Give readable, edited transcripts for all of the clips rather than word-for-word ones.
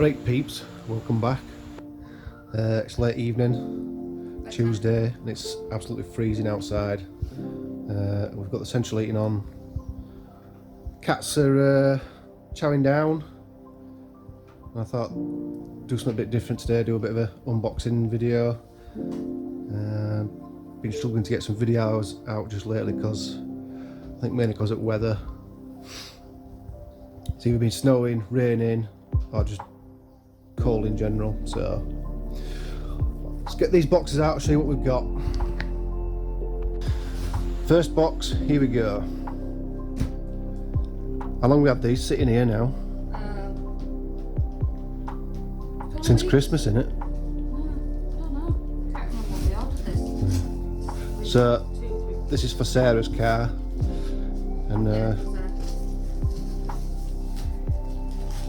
Alright peeps, welcome back. It's late evening, Tuesday, and it's absolutely freezing outside. We've got the central heating on. Cats are chowing down. I thought do something a bit different today, do a bit of an unboxing video. Been struggling to get some videos out just lately because I think mainly because of weather. It's either been snowing, raining, or just cold in general. So let's get these boxes out and show you what we've got. First box, here we go. How long have we had these sitting here now? Since Christmas, innit? I don't know. Can't remember what they ordered this. So this is for Sarah's car, and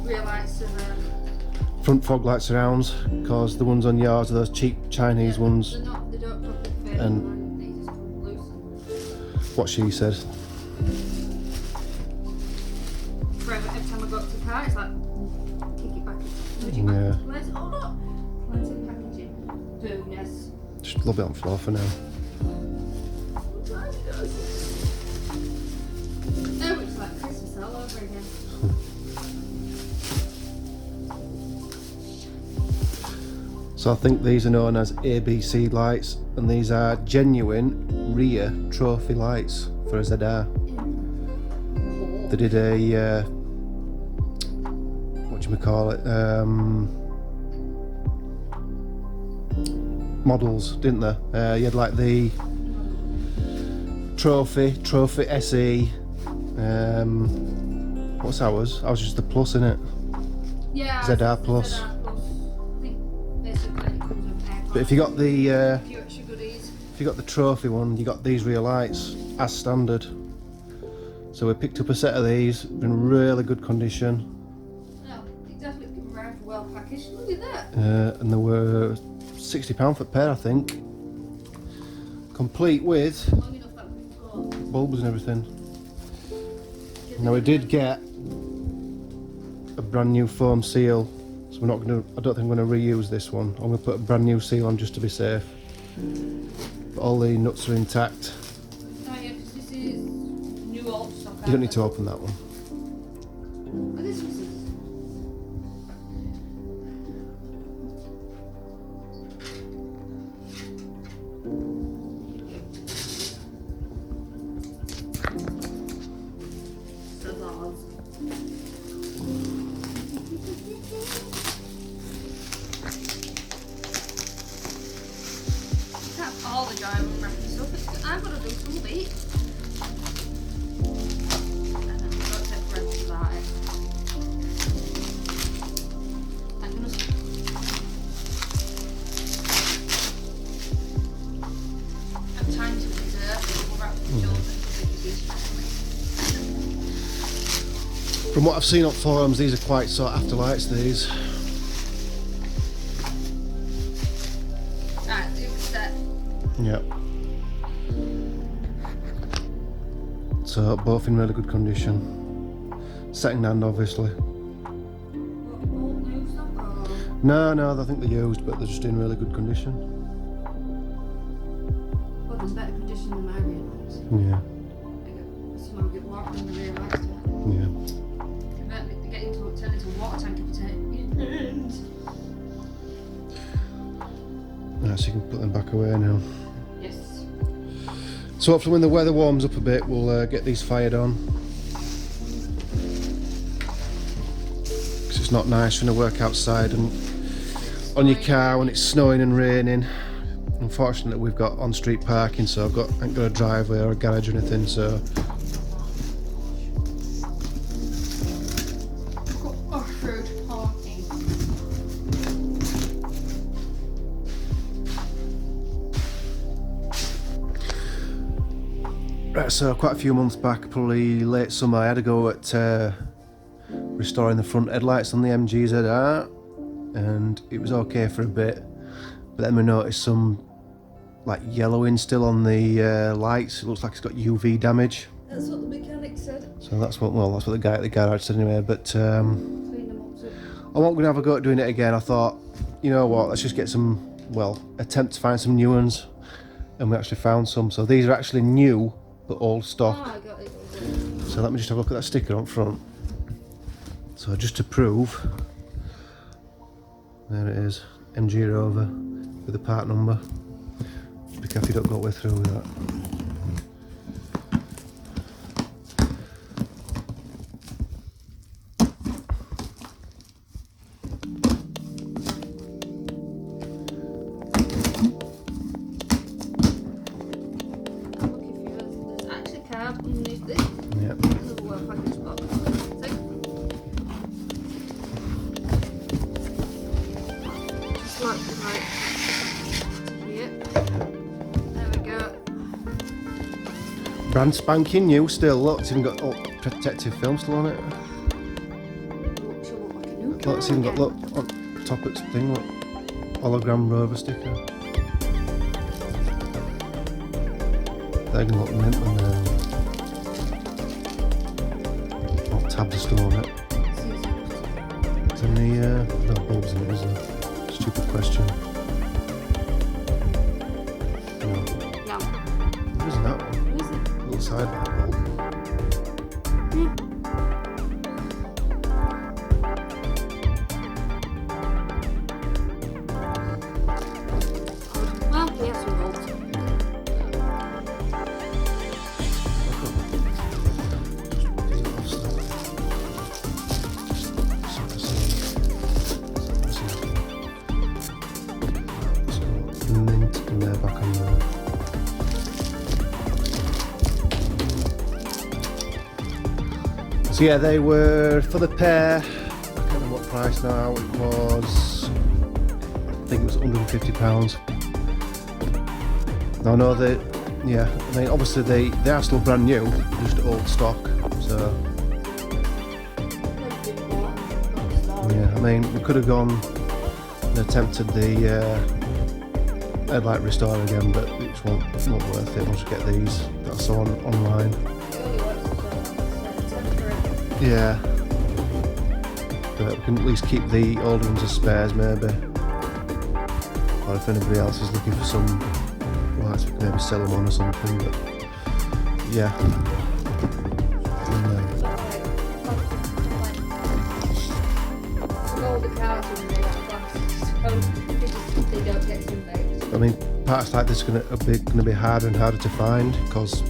rear lights and front fog light surrounds, because the ones on yours are those cheap Chinese ones. they don't properly fit, And they just come loose. what she said. Every time I go up to the car, it's like kick it back, nudge it Yeah. back. Where's it? Oh look, plenty of packaging. Goodness. Just love it on the floor for now. Oh, it's like Christmas all over again. So I think these are known as ABC lights, and these are genuine rear trophy lights for a ZR. They did a models, didn't they? You had like the trophy SE. What's ours? Ours is just the plus, innit? Yeah. ZR Plus. ZR Plus. I think basically it comes with aircon. But if you got the a few extra goodies. if you got the trophy one, you got these rear lights as standard. So we picked up a set of these, in really good condition, No, it definitely arrived well packaged. Look at that. and they were £60 for a pair, I think. Complete with Long enough that we've got. bulbs and everything. Now we did get a brand new foam seal, so we're not going to. I don't think I'm going to reuse this one. I'm going to put a brand new seal on just to be safe. But all the nuts are intact. Oh yeah, because this is new old stock. You don't need to open that one. Oh, this was all the diamond wrapping stuff. I've got to do some of it. And then don't take forever to start it. I'm gonna have time to reserve. We'll wrap the children for the kids. From what I've seen on forums, these are quite sought after lights. These. Right, do set. Yep. So both in really good condition. Second hand, obviously. Old new stock or? No, I think they're used, but they're just in really good condition. Well, there's better condition than my rear lights. Yeah, Somehow get water in the rear lights. yeah. Turn into a water tank if you Right, so you can put them back away now. Yes. So hopefully when the weather warms up a bit, we'll get these fired on. Because it's not nice trying to work outside and on your car when it's snowing and raining. Unfortunately, we've got on-street parking, so I ain't got a driveway or a garage or anything, so Off-road parking. right. So quite a few months back, probably late summer, I had a go at restoring the front headlights on the MG ZR, and it was okay for a bit, but then we noticed some like yellowing still on the lights. It looks like it's got UV damage. That's what the mechanic said. So that's what the guy at the garage said anyway. But Clean them up too. I wasn't going to have a go at doing it again. I thought, you know what, let's just get some, well, attempt to find some new ones. And we actually found some. So these are actually new, but old stock. Oh, I got it. So let me just have a look at that sticker on front. So just to prove, there it is, MG Rover with the part number. Be careful you don't go way through with that. There's actually card underneath this. Yeah. Another work package box. Like here. There we go. Brand spanking new still. Look, it's even got protective film still on it. Look, it's even got, look, on top of its thing, look, hologram Rover sticker. They're gonna look mint when all tabs are still on it. Is there any no bulbs in it, is there? Stupid question. No. No. Isn't that one? Is it? Little side light bulb. Well, we have some bolts. Mint and they're back on there. So yeah, they were for the pair. I can't remember what price now. It was, I think it was £150. No, no, they, yeah. I mean, obviously they are still brand new, just old stock. So yeah, I mean, we could have gone and attempted the headlight restore again, but it just won't worth it. We'll just get these that I saw online. Yeah, but we can at least keep the old ones as spares, maybe. Or if anybody else is looking for some lights, we can maybe sell them on or something. But yeah. I mean, parts like this are going to be harder and harder to find because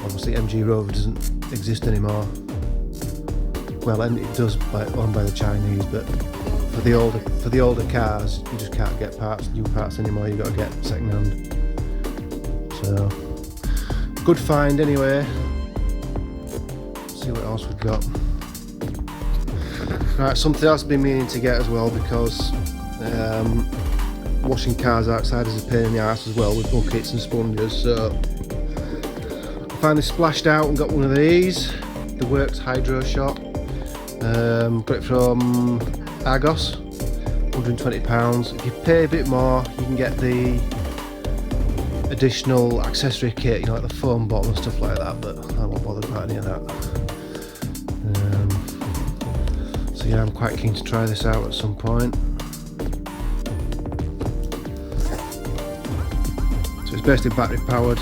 obviously MG Rover doesn't exist anymore. Well, and it does, owned by the Chinese, but for the older cars, you just can't get new parts anymore. You got to get second hand. So, good find anyway. Let's see what else we've got. Right, something else I've been meaning to get as well because washing cars outside is a pain in the arse as well with buckets and sponges. So I finally splashed out and got one of these, the Works Hydro Shot. Got it from Argos, £120. If you pay a bit more, you can get the additional accessory kit, you know, like the foam bottle and stuff like that, but I'm not bothered about any of that. So yeah, I'm quite keen to try this out at some point. So it's basically battery powered.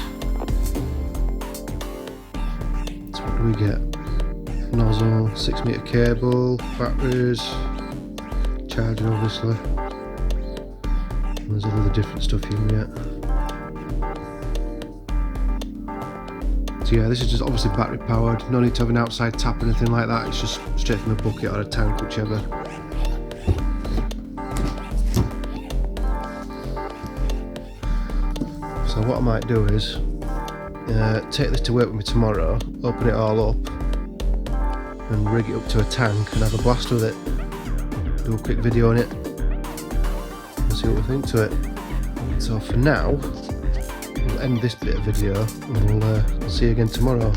So what do we get? Nozzle, 6 metre cable, batteries, charger obviously. And there's all the different stuff you can get. So yeah, this is just obviously battery powered, no need to have an outside tap or anything like that, it's just straight from a bucket or a tank, whichever. So what I might do is take this to work with me tomorrow, open it all up and rig it up to a tank and have a blast with it, do a quick video on it and see what we think to it. So for now, we'll end this bit of video and we'll see you again tomorrow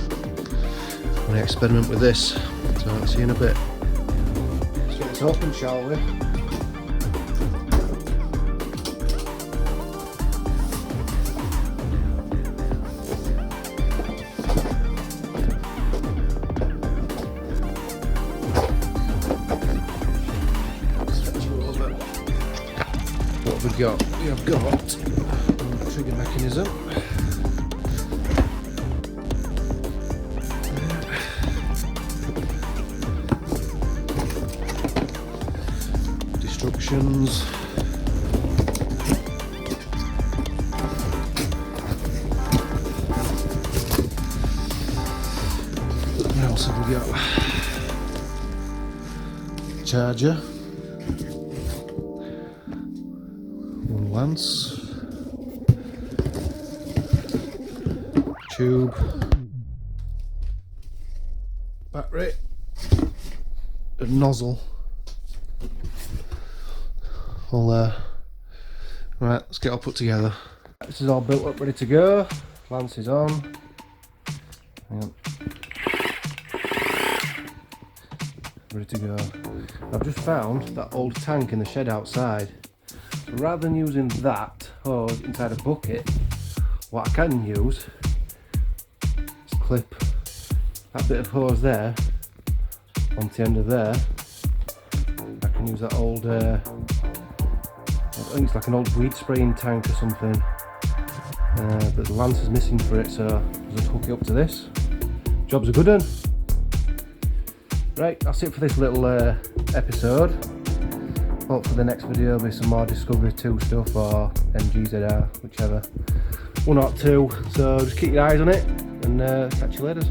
when I experiment with this. So I'll see you in a bit. Let's get this open, shall we? we got? We have got trigger mechanism. Instructions. What else have we got? Charger. One lance. Tube. Battery. A nozzle. All there. Right, let's get it all put together. This is all built up, ready to go. Lance is on. Hang on. Ready to go. I've just found that old tank in the shed outside. So rather than using that hose inside a bucket, what I can use is clip that bit of hose there onto the end of there. I can use that old I think it's like an old weed spraying tank or something, but the lance is missing for it, so I'll just hook it up to this. Job's a good one. Right, that's it for this little episode. Hopefully the next video will be some more Discovery 2 stuff, or MGZR, whichever. One or two, so just keep your eyes on it, and catch you later.